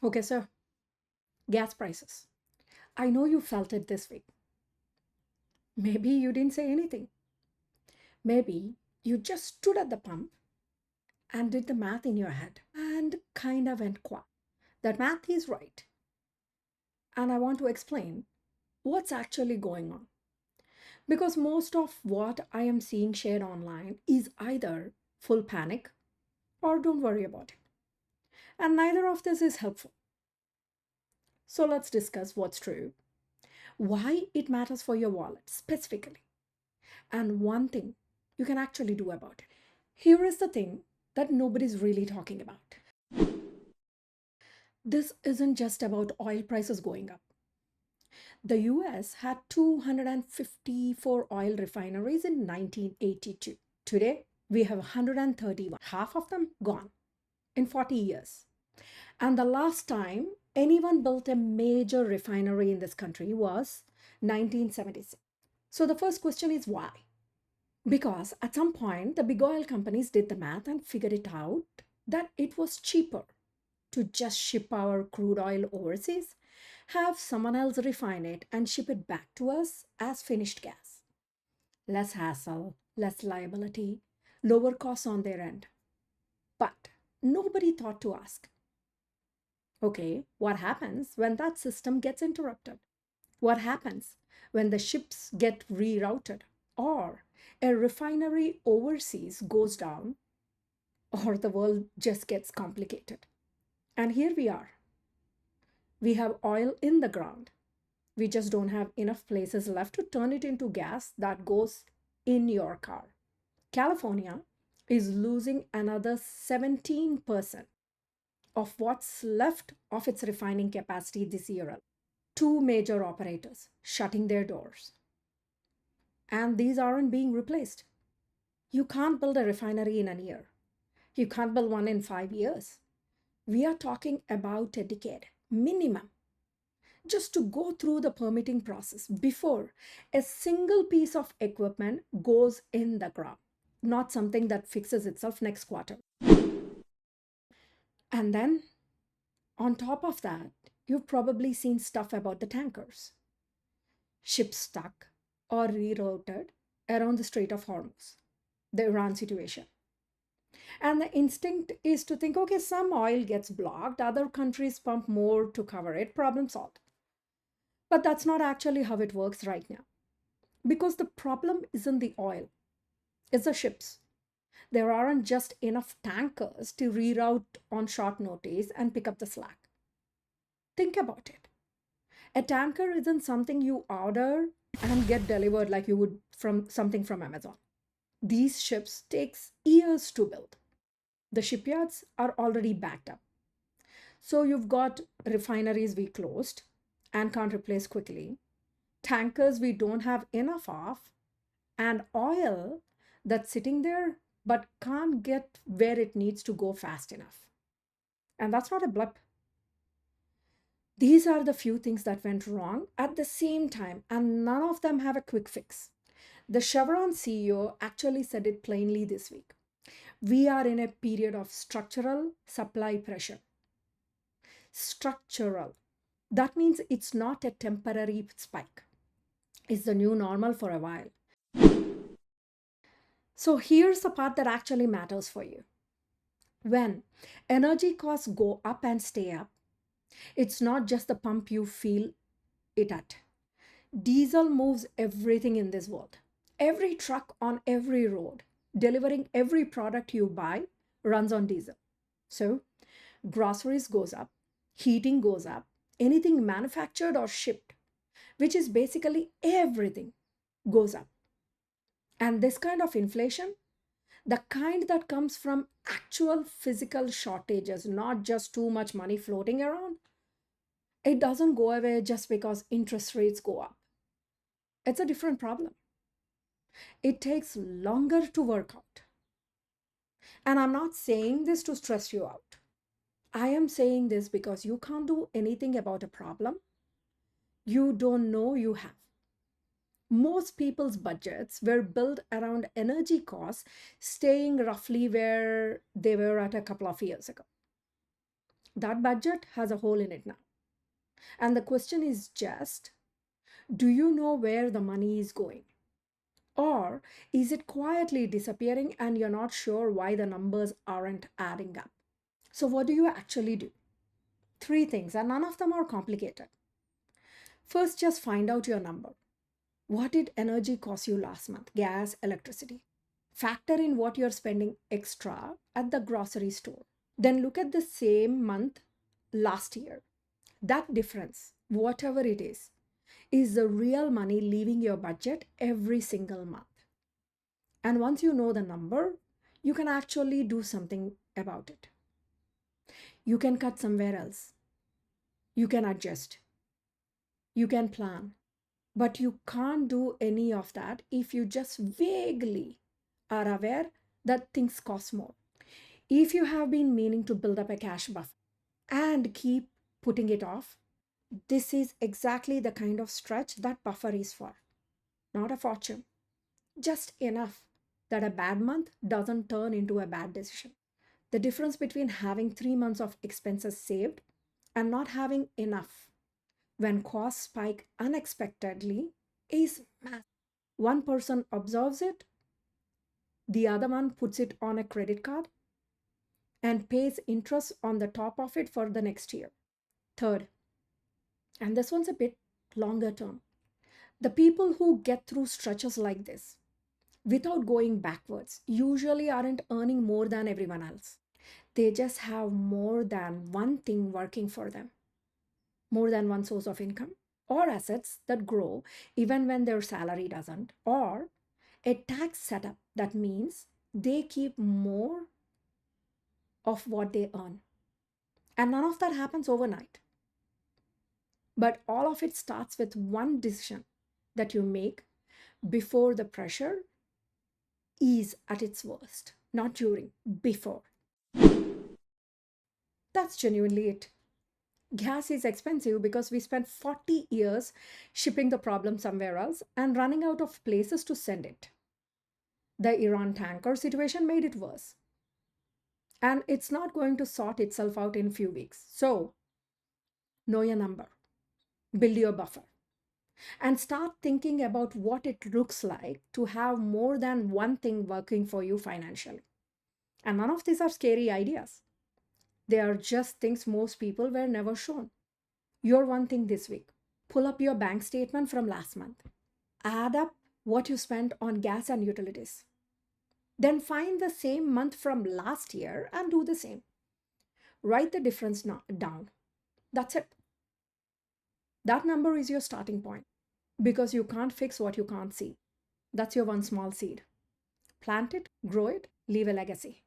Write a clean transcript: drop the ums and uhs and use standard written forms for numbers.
Okay, so gas prices. I know you felt it this week. Maybe you didn't say anything. Maybe you just stood at the pump and did the math in your head and kind of went quiet. That math is right. And I want to explain what's actually going on. Because most of what I am seeing shared online is either full panic or don't worry about it. And neither of this is helpful. So let's discuss what's true, why it matters for your wallet specifically, and one thing you can actually do about it. Here is the thing that nobody's really talking about. This isn't just about oil prices going up. The US had 254 oil refineries in 1982. Today, we have 131, half of them gone in 40 years. And the last time anyone built a major refinery in this country was 1976. So the first question is why? Because at some point, the big oil companies did the math and figured it out that it was cheaper to just ship our crude oil overseas, have someone else refine it, and ship it back to us as finished gas. Less hassle, less liability, lower costs on their end. But nobody thought to ask, okay, what happens when that system gets interrupted? What happens when the ships get rerouted? Or a refinery overseas goes down, or the world just gets complicated. And here we are. We have oil in the ground. We just don't have enough places left to turn it into gas that goes in your car. California is losing another 17% of what's left of its refining capacity this year. Two major operators shutting their doors. And these aren't being replaced. You can't build a refinery in a year. You can't build one in 5 years. We are talking about a decade minimum just to go through the permitting process before a single piece of equipment goes in the ground, not something that fixes itself next quarter. And then, on top of that, you've probably seen stuff about the tankers. Ships stuck or rerouted around the Strait of Hormuz, the Iran situation. And the instinct is to think, okay, some oil gets blocked, other countries pump more to cover it, problem solved. But that's not actually how it works right now. Because the problem isn't the oil, it's the ships. There aren't just enough tankers to reroute on short notice and pick up the slack. Think about it. A tanker isn't something you order and get delivered like you would from something from Amazon. These ships takes years to build. The shipyards are already backed up. So you've got refineries we closed and can't replace quickly, tankers we don't have enough of, and oil that's sitting there but can't get where it needs to go fast enough. And that's not a blip. These are the few things that went wrong at the same time, and none of them have a quick fix. The Chevron CEO actually said it plainly this week. We are in a period of structural supply pressure. Structural. That means it's not a temporary spike. It's the new normal for a while. So here's the part that actually matters for you. When energy costs go up and stay up, it's not just the pump you feel it at. Diesel moves everything in this world. Every truck on every road, delivering every product you buy, runs on diesel. So groceries goes up, heating goes up, anything manufactured or shipped, which is basically everything, goes up. And this kind of inflation, the kind that comes from actual physical shortages, not just too much money floating around, it doesn't go away just because interest rates go up. It's a different problem. It takes longer to work out. And I'm not saying this to stress you out. I am saying this because you can't do anything about a problem you don't know you have. Most people's budgets were built around energy costs staying roughly where they were at a couple of years ago. That budget has a hole in it now. And the question is just, do you know where the money is going? Or is it quietly disappearing and you're not sure why the numbers aren't adding up? So, what do you actually do? Three things, and none of them are complicated. First, just find out your number. What did energy cost you last month? Gas, electricity. Factor in what you're spending extra at the grocery store. Then look at the same month last year. That difference, whatever it is the real money leaving your budget every single month. And once you know the number, you can actually do something about it. You can cut somewhere else. You can adjust. You can plan. But you can't do any of that if you just vaguely are aware that things cost more. If you have been meaning to build up a cash buffer and keep putting it off, this is exactly the kind of stretch that buffer is for. Not a fortune, just enough that a bad month doesn't turn into a bad decision. The difference between having 3 months of expenses saved and not having enough when costs spike unexpectedly is massive. One person observes it, the other one puts it on a credit card and pays interest on the top of it for the next year. Third, and this one's a bit longer term, the people who get through stretches like this without going backwards usually aren't earning more than everyone else. They just have more than one thing working for them, more than one source of income, or assets that grow even when their salary doesn't, or a tax setup that means they keep more of what they earn. And none of that happens overnight. But all of it starts with one decision that you make before the pressure is at its worst, not during, before. That's genuinely it. Gas is expensive because we spent 40 years shipping the problem somewhere else and running out of places to send it. The Iran tanker situation made it worse. And it's not going to sort itself out in a few weeks. So, know your number, build your buffer, and start thinking about what it looks like to have more than one thing working for you financially. And none of these are scary ideas. They are just things most people were never shown. Your one thing this week. Pull up your bank statement from last month. Add up what you spent on gas and utilities. Then find the same month from last year and do the same. Write the difference down. That's it. That number is your starting point because you can't fix what you can't see. That's your one small seed. Plant it, grow it, leave a legacy.